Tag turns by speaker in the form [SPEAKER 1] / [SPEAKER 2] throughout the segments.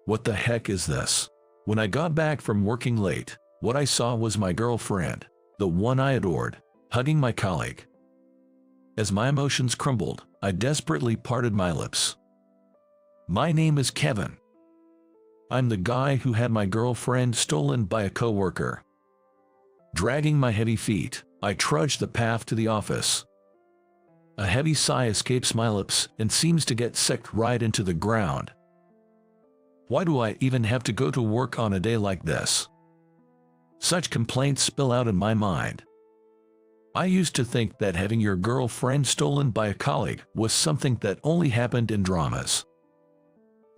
[SPEAKER 1] What the heck is this? When I got back from working late, what I saw was my girlfriend, the one I adored, hugging my colleague. As my emotions crumbled, I desperately parted my lips. My name is Kevin. I'm the guy who had my girlfriend stolen by a coworker. Dragging my heavy feet, I trudged the path to the office. A heavy sigh escapes my lips and seems to get sucked right into the ground. Why do I even have to go to work on a day like this? Such complaints spill out in my mind. I used to think that having your girlfriend stolen by a colleague was something that only happened in dramas.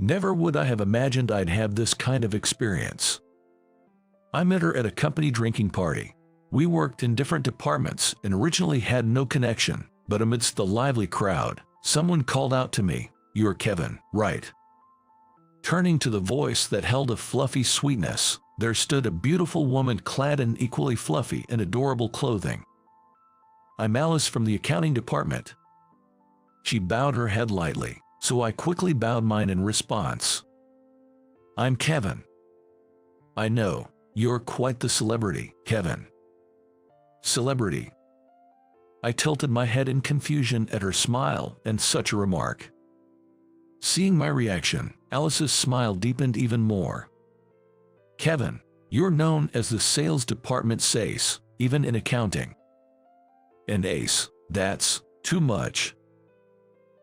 [SPEAKER 1] Never would I have imagined I'd have this kind of experience. I met her at a company drinking party. We worked in different departments and originally had no connection, but amidst the lively crowd, someone called out to me, "You're Kevin, right?" Turning to the voice that held a fluffy sweetness, there stood a beautiful woman clad in equally fluffy and adorable clothing. "I'm Alice from the accounting department." She bowed her head lightly, so I quickly bowed mine in response. "I'm Kevin." "I know, you're quite the celebrity, Kevin." "Celebrity?" I tilted my head in confusion at her smile and such a remark. Seeing my reaction, Alice's smile deepened even more. "Kevin, you're known as the sales department's ace, even in accounting." "An ace, that's too much."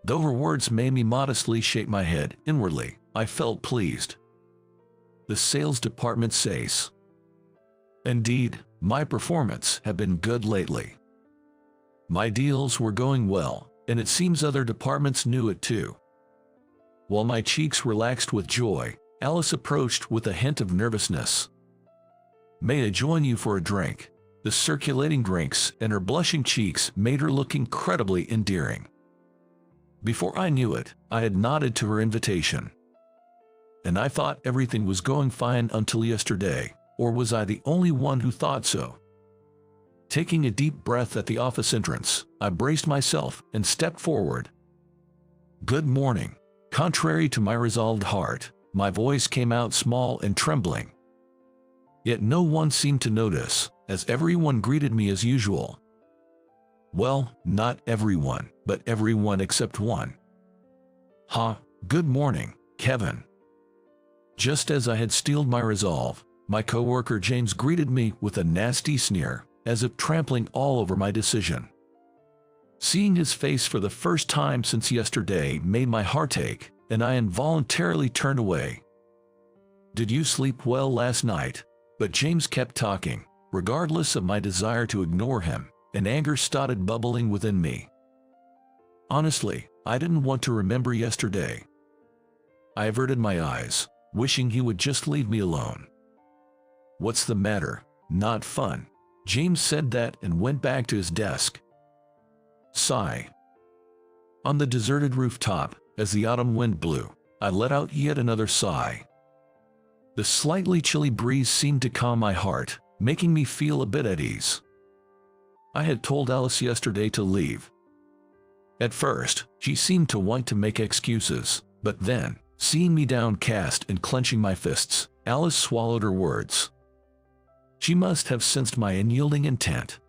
[SPEAKER 1] Though her words made me modestly shake my head, inwardly, I felt pleased. The sales department's ace. Indeed, my performance had been good lately. My deals were going well, and it seems other departments knew it too. While my cheeks relaxed with joy, Alice approached with a hint of nervousness. "May I join you for a drink?" The circulating drinks and her blushing cheeks made her look incredibly endearing. Before I knew it, I had nodded to her invitation. And I thought everything was going fine until yesterday, or was I the only one who thought so? Taking a deep breath at the office entrance, I braced myself and stepped forward. "Good morning." Contrary to my resolved heart, my voice came out small and trembling. Yet no one seemed to notice, as everyone greeted me as usual. Well, not everyone, but everyone except one. Good morning, Kevin." Just as I had steeled my resolve, my coworker James greeted me with a nasty sneer, as if trampling all over my decision. Seeing his face for the first time since yesterday made my heart ache, and I involuntarily turned away. "Did you sleep well last night?" But James kept talking, regardless of my desire to ignore him, and anger started bubbling within me. Honestly, I didn't want to remember yesterday. I averted my eyes, wishing he would just leave me alone. "What's the matter? Not fun?" James said that and went back to his desk. Sigh. On the deserted rooftop, as the autumn wind blew, I let out yet another sigh. The slightly chilly breeze seemed to calm my heart, making me feel a bit at ease. I had told Alice yesterday to leave. At first, she seemed to want to make excuses, but then, seeing me downcast and clenching my fists, Alice swallowed her words. She must have sensed my unyielding intent.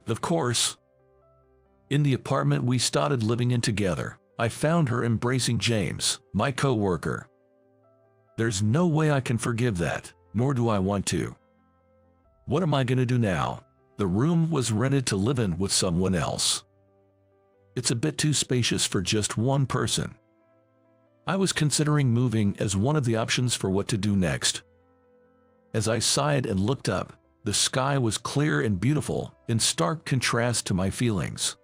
[SPEAKER 1] Of course. In the apartment we started living in together, I found her embracing James, my coworker. There's no way I can forgive that, nor do I want to. What am I gonna do now? The room was rented to live in with someone else. It's a bit too spacious for just one person. I was considering moving as one of the options for what to do next. As I sighed and looked up, the sky was clear and beautiful, in stark contrast to my feelings.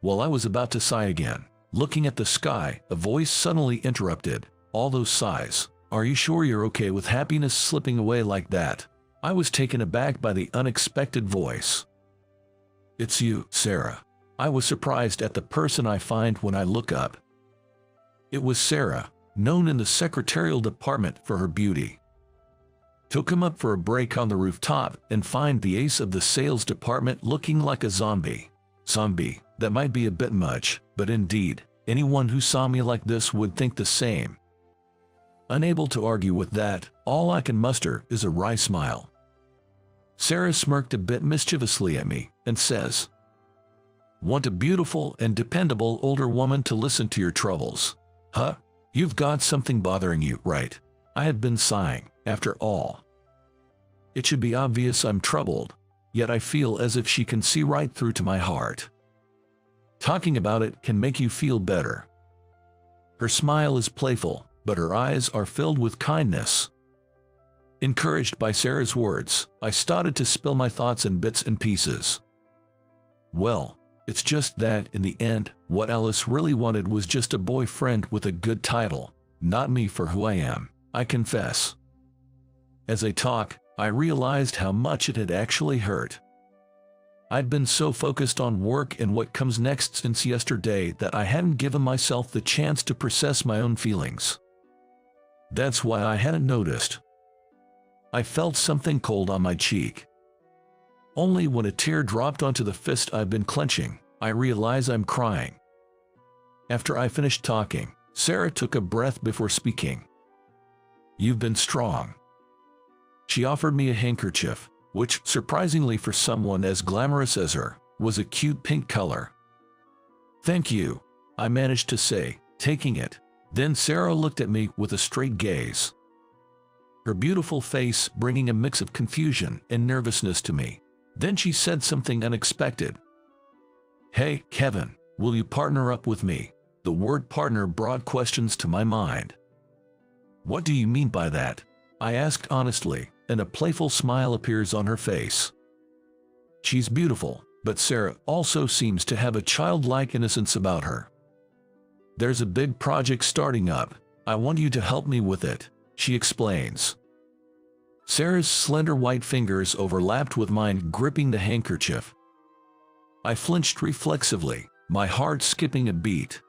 [SPEAKER 1] While I was about to sigh again, looking at the sky, a voice suddenly interrupted. "All those sighs, are you sure you're okay with happiness slipping away like that?" I was taken aback by the unexpected voice. "It's you, Sarah." I was surprised at the person I find when I look up. It was Sarah, known in the secretarial department for her beauty. Took him up for a break on the rooftop and find the ace of the sales department looking like a zombie. Zombie, that might be a bit much, but indeed, anyone who saw me like this would think the same. Unable to argue with that, all I can muster is a wry smile. Sarah smirked a bit mischievously at me and says, "Want a beautiful and dependable older woman to listen to your troubles? Huh? You've got something bothering you, right?" I had been sighing. After all, it should be obvious I'm troubled, yet I feel as if she can see right through to my heart. Talking about it can make you feel better. Her smile is playful, but her eyes are filled with kindness. Encouraged by Sarah's words, I started to spill my thoughts in bits and pieces. Well, it's just that, in the end, what Alice really wanted was just a boyfriend with a good title, not me for who I am, I confess. As I talk, I realized how much it had actually hurt. I'd been so focused on work and what comes next since yesterday that I hadn't given myself the chance to process my own feelings. That's why I hadn't noticed. I felt something cold on my cheek. Only when a tear dropped onto the fist I've been clenching, I realize I'm crying. After I finished talking, Sarah took a breath before speaking. "You've been strong." She offered me a handkerchief, which, surprisingly for someone as glamorous as her, was a cute pink color. "Thank you," I managed to say, taking it. Then Sarah looked at me with a straight gaze, her beautiful face bringing a mix of confusion and nervousness to me. Then she said something unexpected. "Hey, Kevin, will you partner up with me?" The word partner brought questions to my mind. "What do you mean by that?" I asked honestly, and a playful smile appears on her face. She's beautiful, but Sarah also seems to have a childlike innocence about her. "There's a big project starting up. I want you to help me with it," she explains. Sarah's slender white fingers overlapped with mine, gripping the handkerchief. I flinched reflexively, my heart skipping a beat.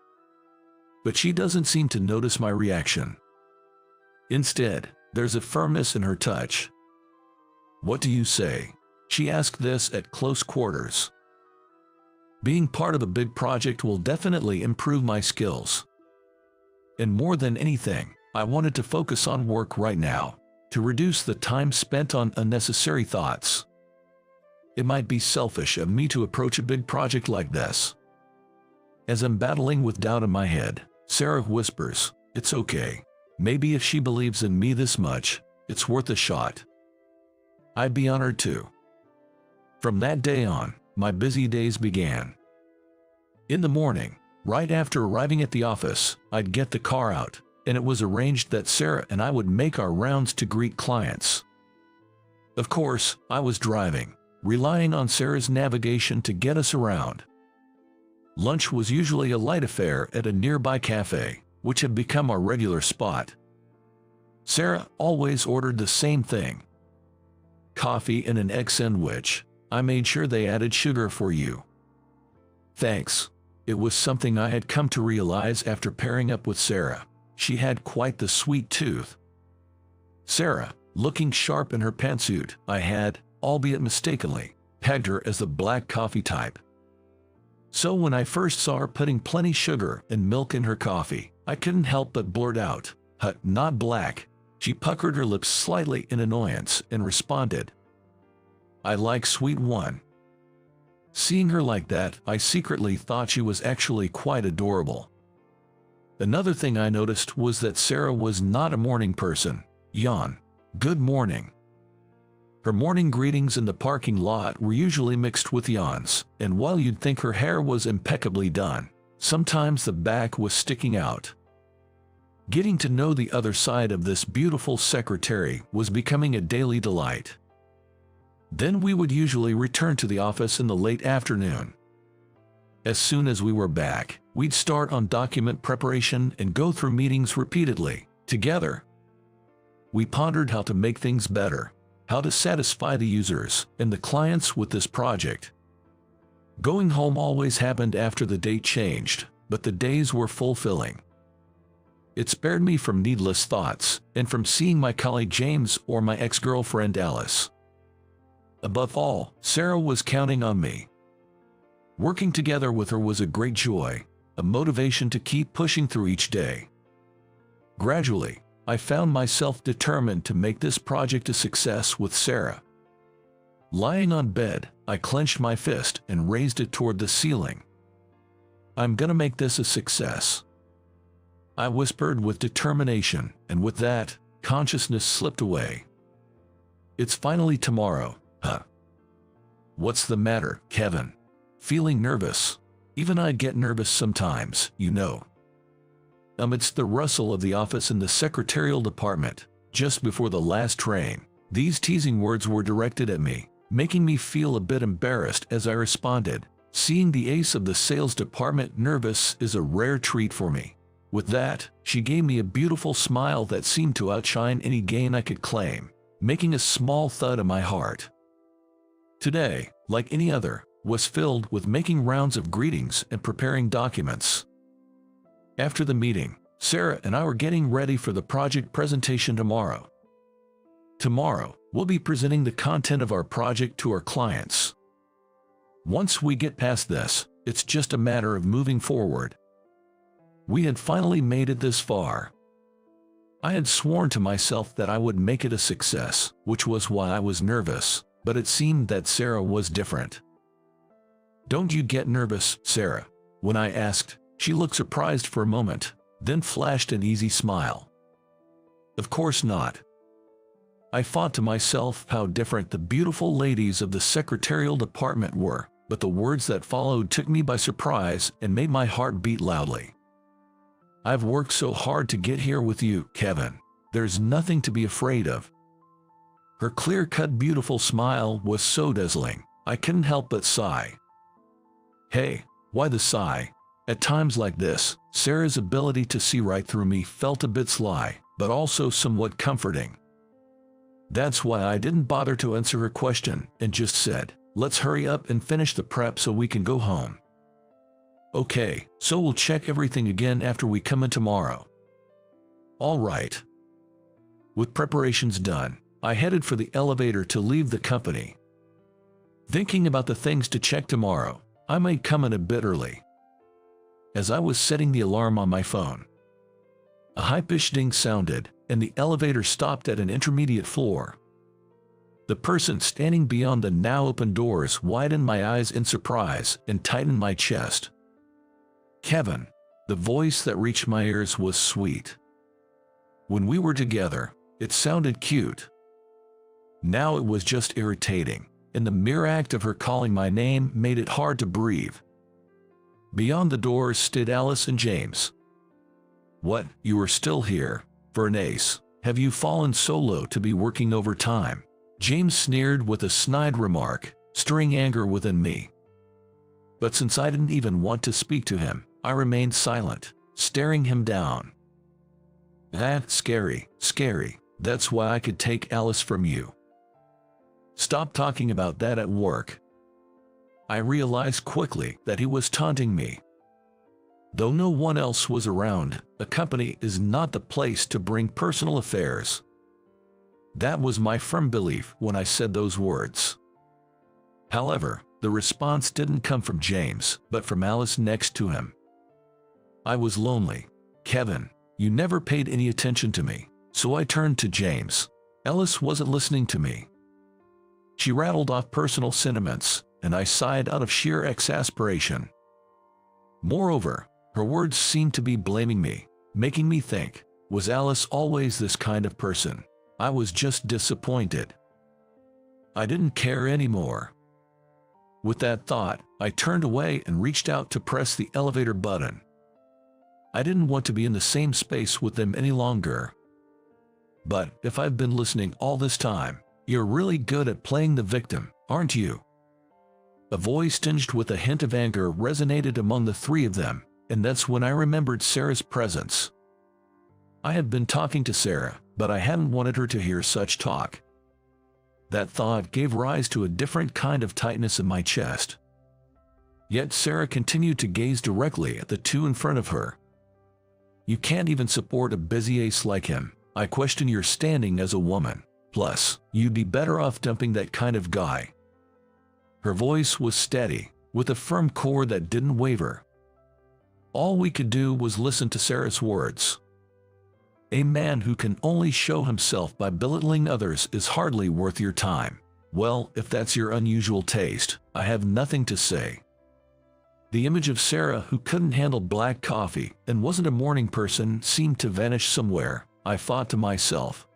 [SPEAKER 1] But she doesn't seem to notice my reaction. Instead, there's a firmness in her touch. "What do you say?" She asked this at close quarters. "Being part of a big project will definitely improve my skills. And more than anything, I wanted to focus on work right now, to reduce the time spent on unnecessary thoughts. It might be selfish of me to approach a big project like this." As I'm battling with doubt in my head, Sarah whispers, "It's okay. Maybe if she believes in me this much, it's worth a shot." I'd be honored to. From that day on, my busy days began. In the morning, right after arriving at the office, I'd get the car out, and it was arranged that Sarah and I would make our rounds to greet clients. Of course, I was driving, relying on Sarah's navigation to get us around. Lunch was usually a light affair at a nearby cafe, which had become our regular spot. Sarah always ordered the same thing: coffee and an egg sandwich. I made sure they added sugar for you. Thanks. It was something I had come to realize after pairing up with Sarah. She had quite the sweet tooth. Sarah, looking sharp in her pantsuit, I had, albeit mistakenly, pegged her as the black coffee type. So when I first saw her putting plenty sugar and milk in her coffee, I couldn't help but blurt out, "Huh, not black." She puckered her lips slightly in annoyance and responded, "I like sweet one." Seeing her like that, I secretly thought she was actually quite adorable. Another thing I noticed was that Sarah was not a morning person. Yawn. Good morning. Her morning greetings in the parking lot were usually mixed with yawns, and while you'd think her hair was impeccably done, sometimes the back was sticking out. Getting to know the other side of this beautiful secretary was becoming a daily delight. Then we would usually return to the office in the late afternoon. As soon as we were back, we'd start on document preparation and go through meetings repeatedly, together. We pondered how to make things better, how to satisfy the users and the clients with this project. Going home always happened after the day changed, but the days were fulfilling. It spared me from needless thoughts and from seeing my colleague James or my ex-girlfriend Alice. Above all, Sarah was counting on me. Working together with her was a great joy, a motivation to keep pushing through each day. Gradually, I found myself determined to make this project a success with Sarah. Lying on bed, I clenched my fist and raised it toward the ceiling. I'm gonna make this a success, I whispered with determination, and with that, consciousness slipped away. It's finally tomorrow, huh? What's the matter, Kevin? Feeling nervous? Even I get nervous sometimes, you know. Amidst the rustle of the office in the secretarial department, just before the last train, these teasing words were directed at me, making me feel a bit embarrassed as I responded. Seeing the ace of the sales department nervous is a rare treat for me. With that, she gave me a beautiful smile that seemed to outshine any gain I could claim, making a small thud in my heart. Today, like any other, was filled with making rounds of greetings and preparing documents. After the meeting, Sarah and I were getting ready for the project presentation tomorrow. Tomorrow, we'll be presenting the content of our project to our clients. Once we get past this, it's just a matter of moving forward. We had finally made it this far. I had sworn to myself that I would make it a success, which was why I was nervous, but it seemed that Sarah was different. "Don't you get nervous, Sarah?" When I asked, she looked surprised for a moment, then flashed an easy smile. "Of course not." I thought to myself how different the beautiful ladies of the secretarial department were, but the words that followed took me by surprise and made my heart beat loudly. "I've worked so hard to get here with you, Kevin. There's nothing to be afraid of." Her clear-cut beautiful smile was so dazzling, I couldn't help but sigh. Hey, why the sigh? At times like this, Sarah's ability to see right through me felt a bit sly, but also somewhat comforting. That's why I didn't bother to answer her question and just said, "Let's hurry up and finish the prep so we can go home." "Okay, so we'll check everything again after we come in tomorrow." "All right." With preparations done, I headed for the elevator to leave the company. Thinking about the things to check tomorrow, I might come in a bit early. As I was setting the alarm on my phone, a high-pitched ding sounded, and the elevator stopped at an intermediate floor. The person standing beyond the now-open doors widened my eyes in surprise and tightened my chest. "Kevin." The voice that reached my ears was sweet. When we were together, it sounded cute. Now it was just irritating, and the mere act of her calling my name made it hard to breathe. Beyond the doors stood Alice and James. "What, you are still here? For an ace, have you fallen so low to be working overtime?" James sneered with a snide remark, stirring anger within me. But since I didn't even want to speak to him, I remained silent, staring him down. Scary. That's why I could take Alice from you." "Stop talking about that at work." I realized quickly that he was taunting me. Though no one else was around, a company is not the place to bring personal affairs. That was my firm belief when I said those words. However, the response didn't come from James, but from Alice next to him. I was lonely. "Kevin, you never paid any attention to me." So I turned to James. Alice wasn't listening to me. She rattled off personal sentiments, and I sighed out of sheer exasperation. Moreover, her words seemed to be blaming me, making me think, was Alice always this kind of person? I was just disappointed. I didn't care anymore. With that thought, I turned away and reached out to press the elevator button. I didn't want to be in the same space with them any longer. "But if I've been listening all this time, you're really good at playing the victim, aren't you?" A voice tinged with a hint of anger resonated among the three of them, and that's when I remembered Sarah's presence. I had been talking to Sarah, but I hadn't wanted her to hear such talk. That thought gave rise to a different kind of tightness in my chest. Yet Sarah continued to gaze directly at the two in front of her. "You can't even support a busy ace like him. I question your standing as a woman. Plus, you'd be better off dumping that kind of guy." Her voice was steady, with a firm core that didn't waver. All we could do was listen to Sarah's words. A man who can only show himself by belittling others is hardly worth your time. Well, if that's your unusual taste, I have nothing to say. The image of Sarah, who couldn't handle black coffee and wasn't a morning person, seemed to vanish somewhere, I thought to myself.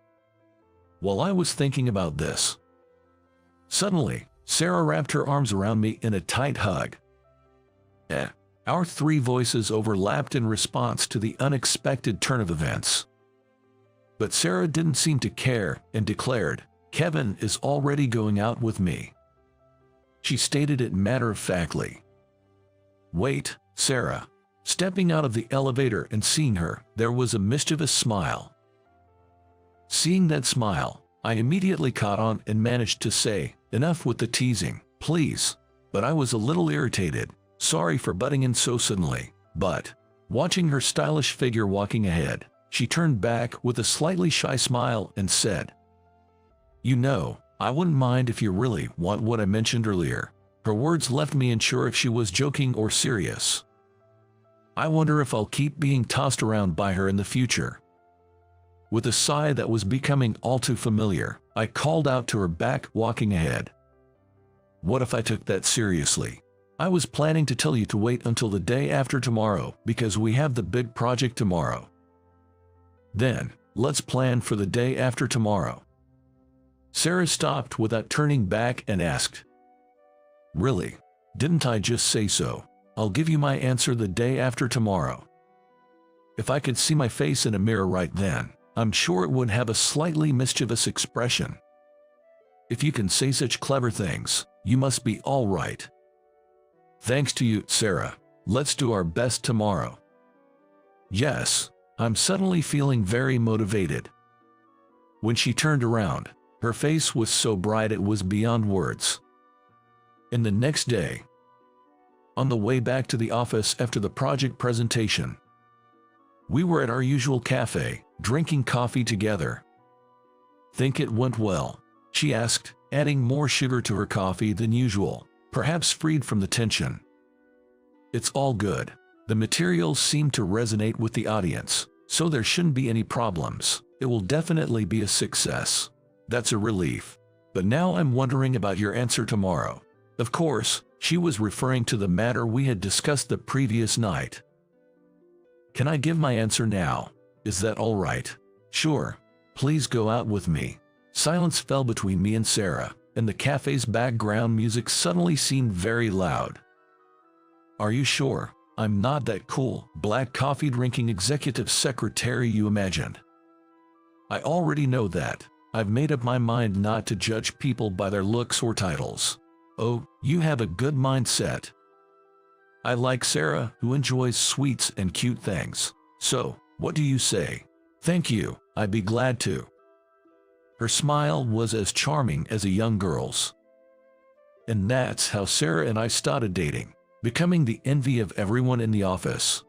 [SPEAKER 1] While I was thinking about this, suddenly, Sarah wrapped her arms around me in a tight hug. Our three voices overlapped in response to the unexpected turn of events. But Sarah didn't seem to care and declared, "Kevin is already going out with me." She stated it matter-of-factly. "Wait, Sarah." Stepping out of the elevator and seeing her, there was a mischievous smile. Seeing that smile, I immediately caught on and managed to say, "Enough with the teasing, please." But I was a little irritated. Sorry for butting in so suddenly, but, watching her stylish figure walking ahead, she turned back with a slightly shy smile and said, "You know, I wouldn't mind if you really want what I mentioned earlier." Her words left me unsure if she was joking or serious. I wonder if I'll keep being tossed around by her in the future. With a sigh that was becoming all too familiar, I called out to her back walking ahead. "What if I took that seriously? I was planning to tell you to wait until the day after tomorrow because we have the big project tomorrow. Then, let's plan for the day after tomorrow." Sarah stopped without turning back and asked, "Really? Didn't I just say so? I'll give you my answer the day after tomorrow." If I could see my face in a mirror right then, I'm sure it would have a slightly mischievous expression. If you can say such clever things, you must be all right. Thanks to you, Sarah. Let's do our best tomorrow. Yes, I'm suddenly feeling very motivated. When she turned around, her face was so bright it was beyond words. And the next day, on the way back to the office after the project presentation, we were at our usual cafe, drinking coffee together. "Think it went well?" she asked, adding more sugar to her coffee than usual, perhaps freed from the tension. "It's all good. The materials seem to resonate with the audience, so there shouldn't be any problems. It will definitely be a success." "That's a relief. But now I'm wondering about your answer tomorrow." Of course, she was referring to the matter we had discussed the previous night. "Can I give my answer now? Is that all right?" "Sure. Please go out with me." Silence fell between me and Sarah, and the cafe's background music suddenly seemed very loud. "Are you sure I'm not that cool, black coffee drinking executive secretary you imagined?" "I already know that. I've made up my mind not to judge people by their looks or titles." "Oh, you have a good mindset." "I like Sarah, who enjoys sweets and cute things. So, what do you say?" "Thank you, I'd be glad to." Her smile was as charming as a young girl's. And that's how Sarah and I started dating, becoming the envy of everyone in the office.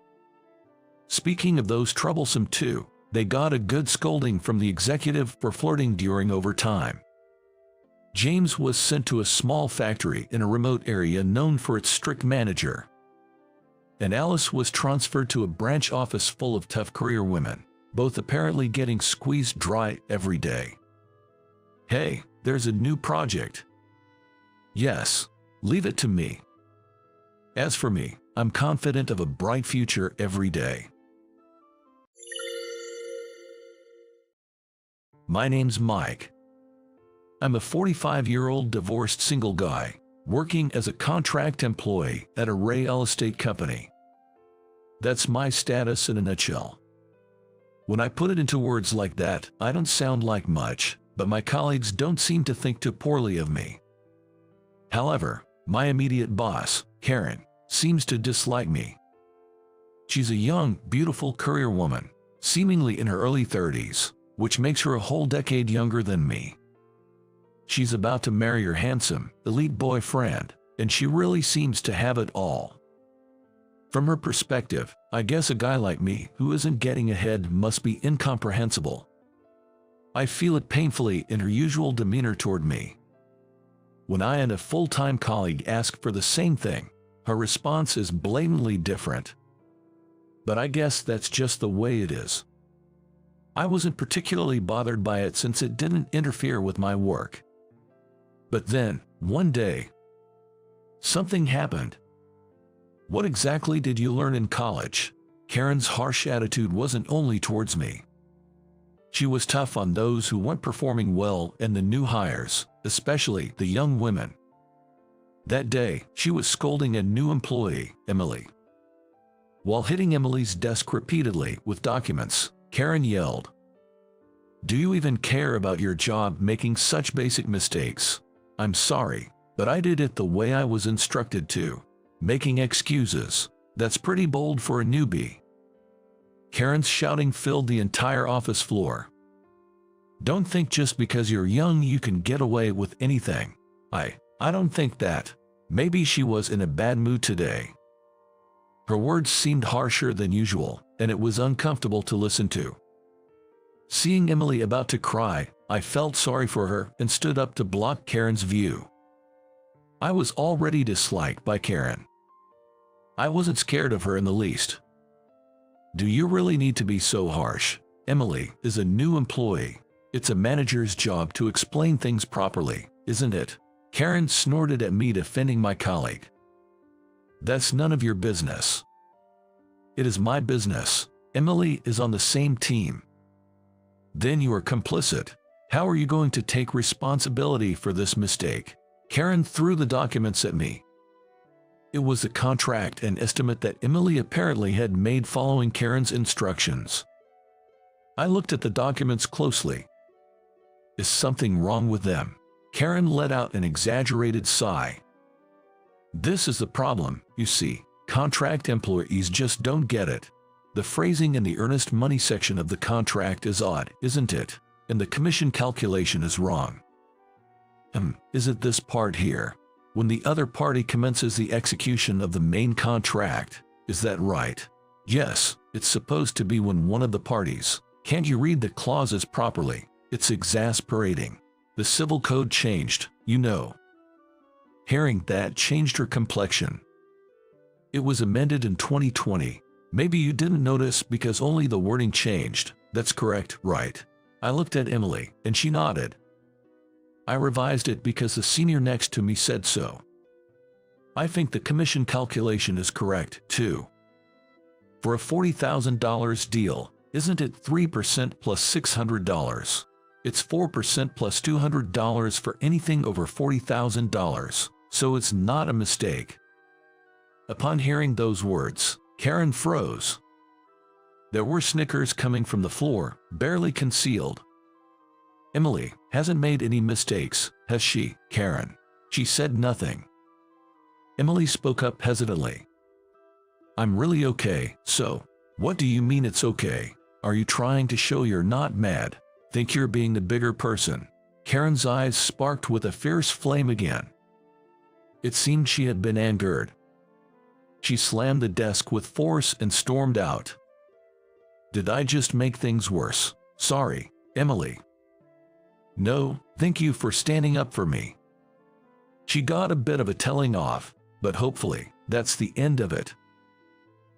[SPEAKER 1] Speaking of those troublesome two, they got a good scolding from the executive for flirting during overtime. James was sent to a small factory in a remote area known for its strict manager. And Alice was transferred to a branch office full of tough career women, both apparently getting squeezed dry every day. "Hey, there's a new project." "Yes, leave it to me. As for me, I'm confident of a bright future every day." My name's Mike. I'm a 45-year-old divorced single guy, working as a contract employee at a real estate company. That's my status in a nutshell. When I put it into words like that, I don't sound like much, but my colleagues don't seem to think too poorly of me. However, my immediate boss, Karen, seems to dislike me. She's a young, beautiful career woman, seemingly in her early 30s, which makes her a whole decade younger than me. She's about to marry her handsome, elite boyfriend, and she really seems to have it all. From her perspective, I guess a guy like me who isn't getting ahead must be incomprehensible. I feel it painfully in her usual demeanor toward me. When I and a full-time colleague ask for the same thing, her response is blatantly different. But I guess that's just the way it is. I wasn't particularly bothered by it since it didn't interfere with my work. But then, one day, something happened. What exactly did you learn in college? Karen's harsh attitude wasn't only towards me. She was tough on those who weren't performing well and the new hires, especially the young women. That day, she was scolding a new employee, Emily. While hitting Emily's desk repeatedly with documents, Karen yelled, "Do you even care about your job making such basic mistakes? I'm sorry, but I did it the way I was instructed to." Making excuses. That's pretty bold for a newbie. Karen's shouting filled the entire office floor. Don't think just because you're young you can get away with anything. I don't think that. Maybe she was in a bad mood today. Her words seemed harsher than usual, and it was uncomfortable to listen to. Seeing Emily about to cry, I felt sorry for her and stood up to block Karen's view. I was already disliked by Karen. I wasn't scared of her in the least. Do you really need to be so harsh? Emily is a new employee. It's a manager's job to explain things properly, isn't it? Karen snorted at me, defending my colleague. That's none of your business. It is my business. Emily is on the same team. Then you are complicit. How are you going to take responsibility for this mistake? Karen threw the documents at me. It was a contract and estimate that Emily apparently had made following Karen's instructions. I looked at the documents closely. Is something wrong with them? Karen let out an exaggerated sigh. This is the problem, you see. Contract employees just don't get it. The phrasing in the earnest money section of the contract is odd, isn't it? And the commission calculation is wrong. Is it this part here? When the other party commences the execution of the main contract, is that right? Yes, it's supposed to be when one of the parties. Can't you read the clauses properly? It's exasperating. The civil code changed, you know. Hearing that changed her complexion. It was amended in 2020. Maybe you didn't notice because only the wording changed. That's correct, right? I looked at Emily, and she nodded. I revised it because the senior next to me said so. I think the commission calculation is correct, too. For a $40,000 deal, isn't it 3% plus $600? It's 4% plus $200 for anything over $40,000, so it's not a mistake. Upon hearing those words, Karen froze. There were snickers coming from the floor, barely concealed. Emily hasn't made any mistakes, has she, Karen? She said nothing. Emily spoke up hesitantly. I'm really okay, so, what do you mean it's okay? Are you trying to show you're not mad? Think you're being the bigger person? Karen's eyes sparked with a fierce flame again. It seemed she had been angered. She slammed the desk with force and stormed out. Did I just make things worse? Sorry, Emily. No, thank you for standing up for me. She got a bit of a telling off, but hopefully, that's the end of it.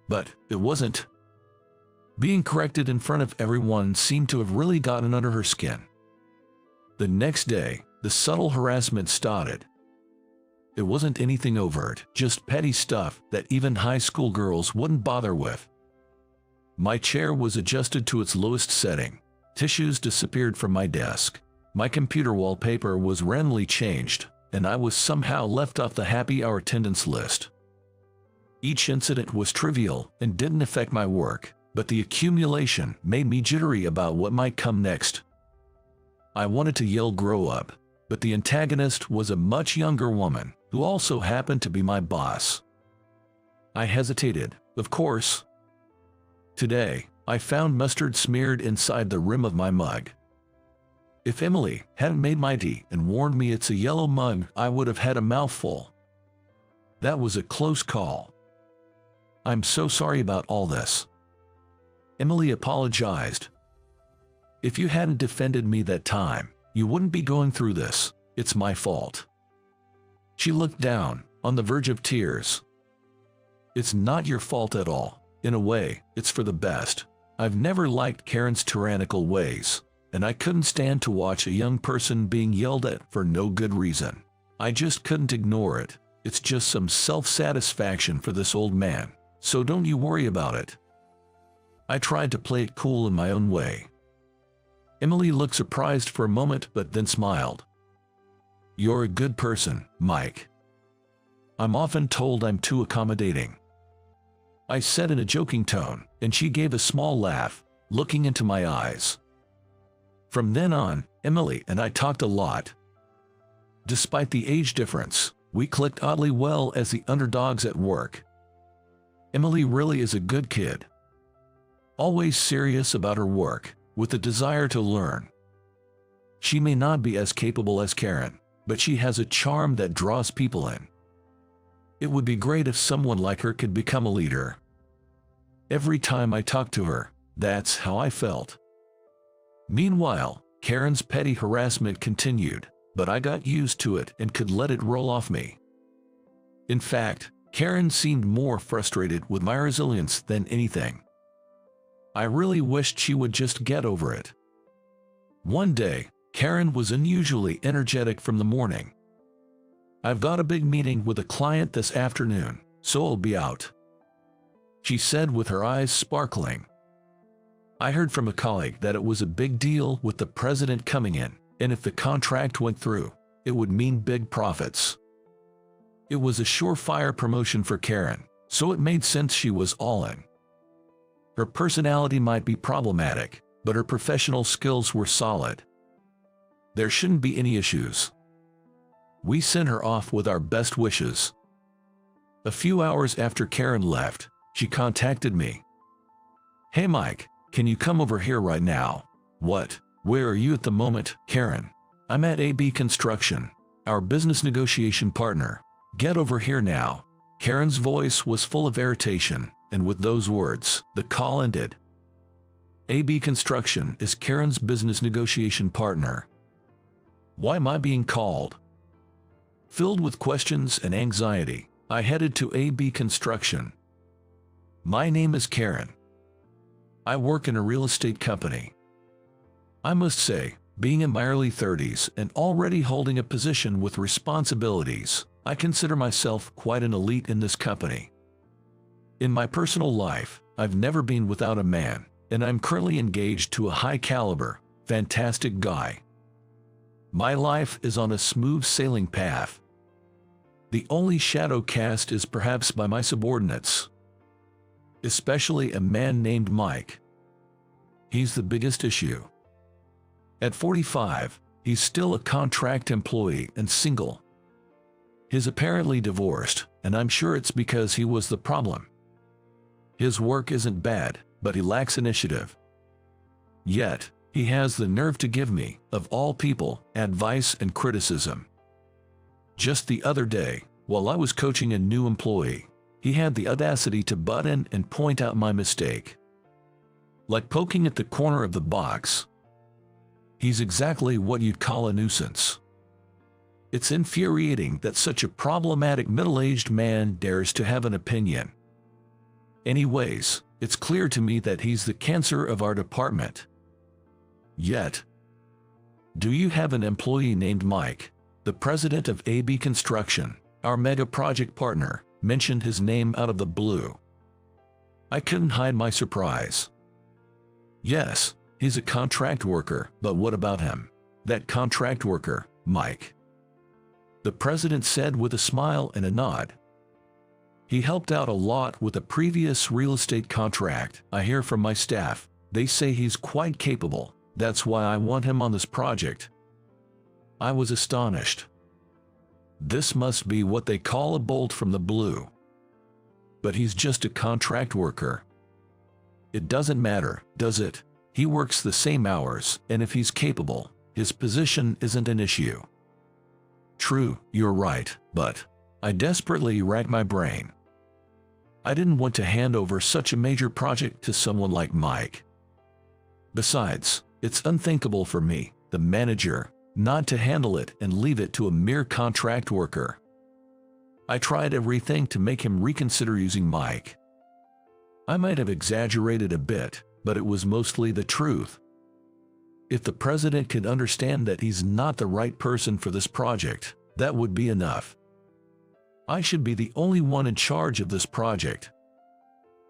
[SPEAKER 1] But it wasn't. Being corrected in front of everyone seemed to have really gotten under her skin. The next day, the subtle harassment started. It wasn't anything overt, just petty stuff that even high school girls wouldn't bother with. My chair was adjusted to its lowest setting. Tissues disappeared from my desk. My computer wallpaper was randomly changed, and I was somehow left off the happy hour attendance list. Each incident was trivial and didn't affect my work, but the accumulation made me jittery about what might come next. I wanted to yell "grow up," but the antagonist was a much younger woman who also happened to be my boss. I hesitated, of course. Today, I found mustard smeared inside the rim of my mug. If Emily hadn't made my tea and warned me it's a yellow mug, I would have had a mouthful. That was a close call. I'm so sorry about all this. Emily apologized. If you hadn't defended me that time, you wouldn't be going through this. It's my fault. She looked down, on the verge of tears. It's not your fault at all. In a way, it's for the best. I've never liked Karen's tyrannical ways, and I couldn't stand to watch a young person being yelled at for no good reason. I just couldn't ignore it. It's just some self-satisfaction for this old man, so don't you worry about it. I tried to play it cool in my own way. Emily looked surprised for a moment but then smiled. You're a good person, Mike. I'm often told I'm too accommodating. I said in a joking tone, and she gave a small laugh, looking into my eyes. From then on, Emily and I talked a lot. Despite the age difference, we clicked oddly well as the underdogs at work. Emily really is a good kid. Always serious about her work, with a desire to learn. She may not be as capable as Karen, but she has a charm that draws people in. It would be great if someone like her could become a leader. Every time I talked to her, that's how I felt. Meanwhile, Karen's petty harassment continued, but I got used to it and could let it roll off me. In fact, Karen seemed more frustrated with my resilience than anything. I really wished she would just get over it. One day, Karen was unusually energetic from the morning. I've got a big meeting with a client this afternoon, so I'll be out, she said with her eyes sparkling. I heard from a colleague that it was a big deal with the president coming in, and if the contract went through, it would mean big profits. It was a surefire promotion for Karen, so it made sense she was all in. Her personality might be problematic, but her professional skills were solid. There shouldn't be any issues. We sent her off with our best wishes. A few hours after Karen left, she contacted me. Hey Mike, can you come over here right now? What? Where are you at the moment, Karen? I'm at AB Construction, our business negotiation partner. Get over here now. Karen's voice was full of irritation, and with those words, the call ended. AB Construction is Karen's business negotiation partner. Why am I being called? Filled with questions and anxiety, I headed to AB Construction. My name is Karen. I work in a real estate company. I must say, being in my early 30s and already holding a position with responsibilities, I consider myself quite an elite in this company. In my personal life, I've never been without a man, and I'm currently engaged to a high-caliber, fantastic guy. My life is on a smooth sailing path. The only shadow cast is perhaps by my subordinates, especially a man named Mike. He's the biggest issue. At 45, he's still a contract employee and single. He's apparently divorced, and I'm sure it's because he was the problem. His work isn't bad, but he lacks initiative. Yet, he has the nerve to give me, of all people, advice and criticism. Just the other day, while I was coaching a new employee, he had the audacity to butt in and point out my mistake. Like poking at the corner of the box. He's exactly what you'd call a nuisance. It's infuriating that such a problematic middle-aged man dares to have an opinion. Anyways, it's clear to me that he's the cancer of our department. Yet, do you have an employee named Mike? The president of AB Construction, our mega project partner, mentioned his name out of the blue. I couldn't hide my surprise. Yes, he's a contract worker, but what about him? That contract worker, Mike. The president said with a smile and a nod. He helped out a lot with a previous real estate contract. I hear from my staff, they say he's quite capable. That's why I want him on this project. I was astonished. This must be what they call a bolt from the blue. But he's just a contract worker. It doesn't matter, does it? He works the same hours, and if he's capable, his position isn't an issue. True, you're right, but I desperately racked my brain. I didn't want to hand over such a major project to someone like Mike. Besides, it's unthinkable for me, the manager, not to handle it and leave it to a mere contract worker. I tried everything to make him reconsider using Mike. I might have exaggerated a bit, but it was mostly the truth. If the president could understand that he's not the right person for this project, that would be enough. I should be the only one in charge of this project.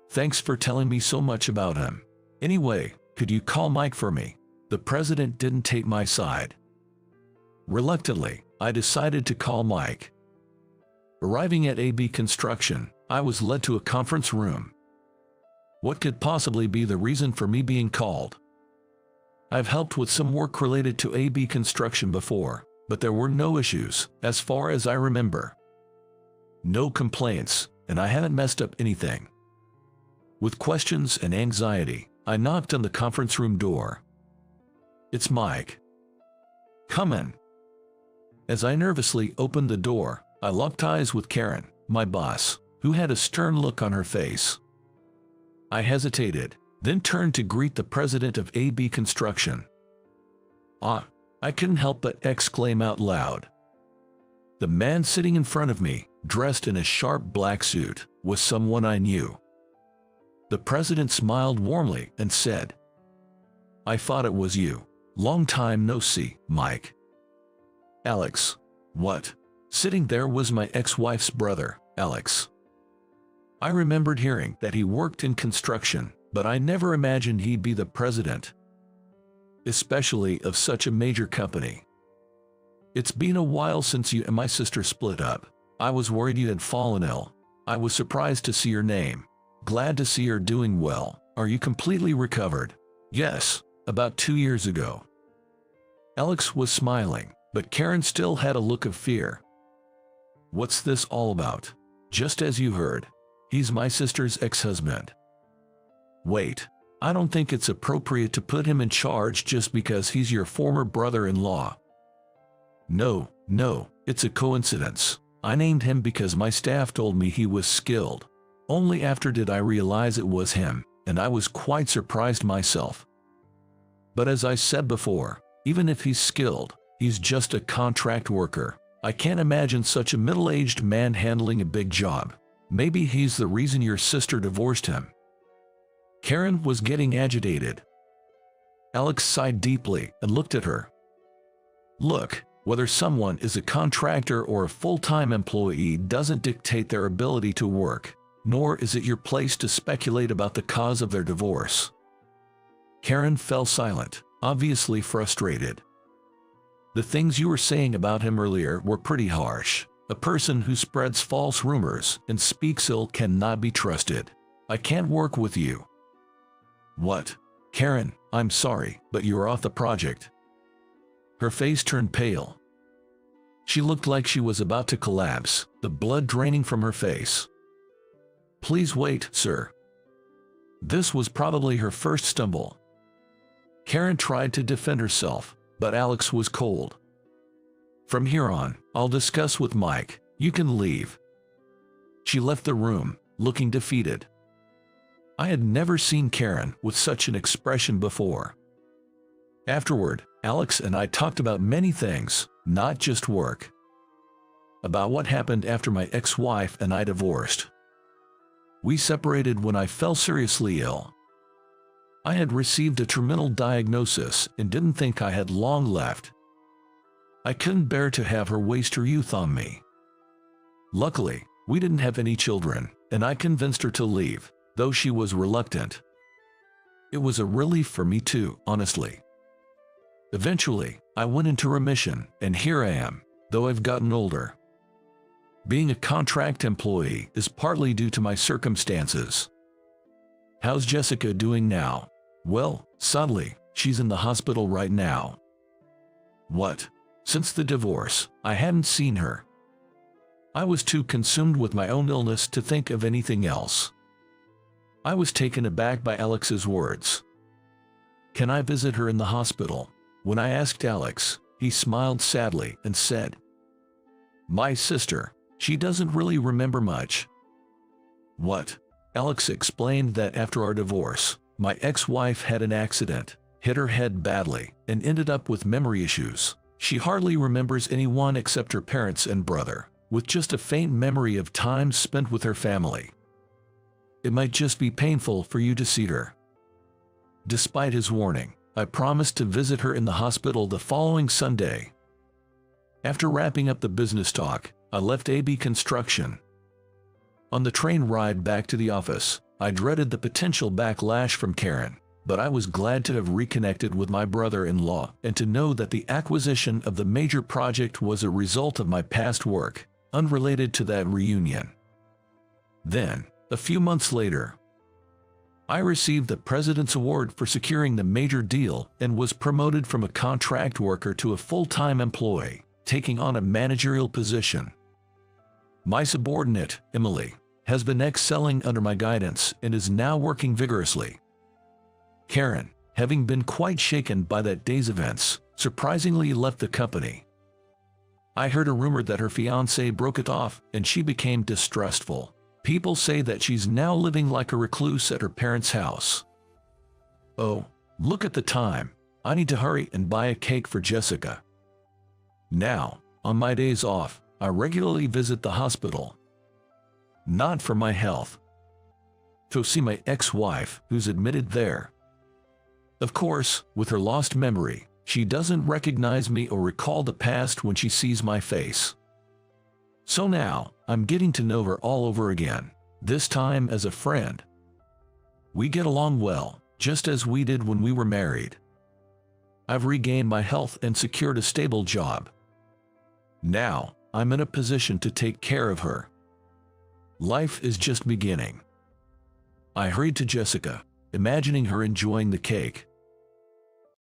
[SPEAKER 1] Thanks for telling me so much about him. Anyway, could you call Mike for me? The president didn't take my side. Reluctantly, I decided to call Mike. Arriving at AB Construction, I was led to a conference room. What could possibly be the reason for me being called? I've helped with some work related to AB Construction before, but there were no issues, as far as I remember. No complaints, and I haven't messed up anything. With questions and anxiety, I knocked on the conference room door. It's Mike. Come in. As I nervously opened the door, I locked eyes with Karen, my boss, who had a stern look on her face. I hesitated, then turned to greet the president of AB Construction. I couldn't help but exclaim out loud. The man sitting in front of me, dressed in a sharp black suit, was someone I knew. The president smiled warmly and said, "I thought it was you. Long time no see, Mike." Alex. What? Sitting there was my ex-wife's brother, Alex. I remembered hearing that he worked in construction, but I never imagined he'd be the president, especially of such a major company. It's been a while since you and my sister split up. I was worried you had fallen ill. I was surprised to see your name. Glad to see you're doing well. Are you completely recovered? Yes, about 2 years ago. Alex was smiling, but Karen still had a look of fear. What's this all about? Just as you heard, he's my sister's ex-husband. Wait, I don't think it's appropriate to put him in charge just because he's your former brother-in-law. No, it's a coincidence. I named him because my staff told me he was skilled. Only after did I realize it was him, and I was quite surprised myself. But as I said before, even if he's skilled, he's just a contract worker. I can't imagine such a middle-aged man handling a big job. Maybe he's the reason your sister divorced him. Karen was getting agitated. Alex sighed deeply and looked at her. Look, whether someone is a contractor or a full-time employee doesn't dictate their ability to work, nor is it your place to speculate about the cause of their divorce. Karen fell silent, obviously frustrated. The things you were saying about him earlier were pretty harsh. A person who spreads false rumors and speaks ill cannot be trusted. I can't work with you. What? Karen, I'm sorry, but you're off the project. Her face turned pale. She looked like she was about to collapse, the blood draining from her face. Please wait, sir. This was probably her first stumble. Karen tried to defend herself, but Alex was cold. From here on, I'll discuss with Mike. You can leave. She left the room, looking defeated. I had never seen Karen with such an expression before. Afterward, Alex and I talked about many things, not just work. About what happened after my ex-wife and I divorced. We separated when I fell seriously ill. I had received a terminal diagnosis and didn't think I had long left. I couldn't bear to have her waste her youth on me. Luckily, we didn't have any children, and I convinced her to leave, though she was reluctant. It was a relief for me too, honestly. Eventually, I went into remission, and here I am, though I've gotten older. Being a contract employee is partly due to my circumstances. How's Jessica doing now? Well, sadly, she's in the hospital right now. What? Since the divorce, I hadn't seen her. I was too consumed with my own illness to think of anything else. I was taken aback by Alex's words. Can I visit her in the hospital? When I asked Alex, he smiled sadly and said, My sister, she doesn't really remember much. What? Alex explained that after our divorce, my ex-wife had an accident, hit her head badly, and ended up with memory issues. She hardly remembers anyone except her parents and brother, with just a faint memory of time spent with her family. It might just be painful for you to see her. Despite his warning, I promised to visit her in the hospital the following Sunday. After wrapping up the business talk, I left AB Construction. On the train ride back to the office, I dreaded the potential backlash from Karen, but I was glad to have reconnected with my brother-in-law and to know that the acquisition of the major project was a result of my past work, unrelated to that reunion. Then, a few months later, I received the President's Award for securing the major deal and was promoted from a contract worker to a full-time employee, taking on a managerial position. My subordinate, Emily, has been excelling under my guidance and is now working vigorously. Karen, having been quite shaken by that day's events, surprisingly left the company. I heard a rumor that her fiancé broke it off and she became distrustful. People say that she's now living like a recluse at her parents' house. Oh, look at the time. I need to hurry and buy a cake for Jessica. Now, on my days off, I regularly visit the hospital. Not for my health. To see my ex-wife, who's admitted there. Of course, with her lost memory, she doesn't recognize me or recall the past when she sees my face. So now, I'm getting to know her all over again, this time as a friend. We get along well, just as we did when we were married. I've regained my health and secured a stable job. Now, I'm in a position to take care of her. Life is just beginning. I hurried to Jessica, imagining her enjoying the cake.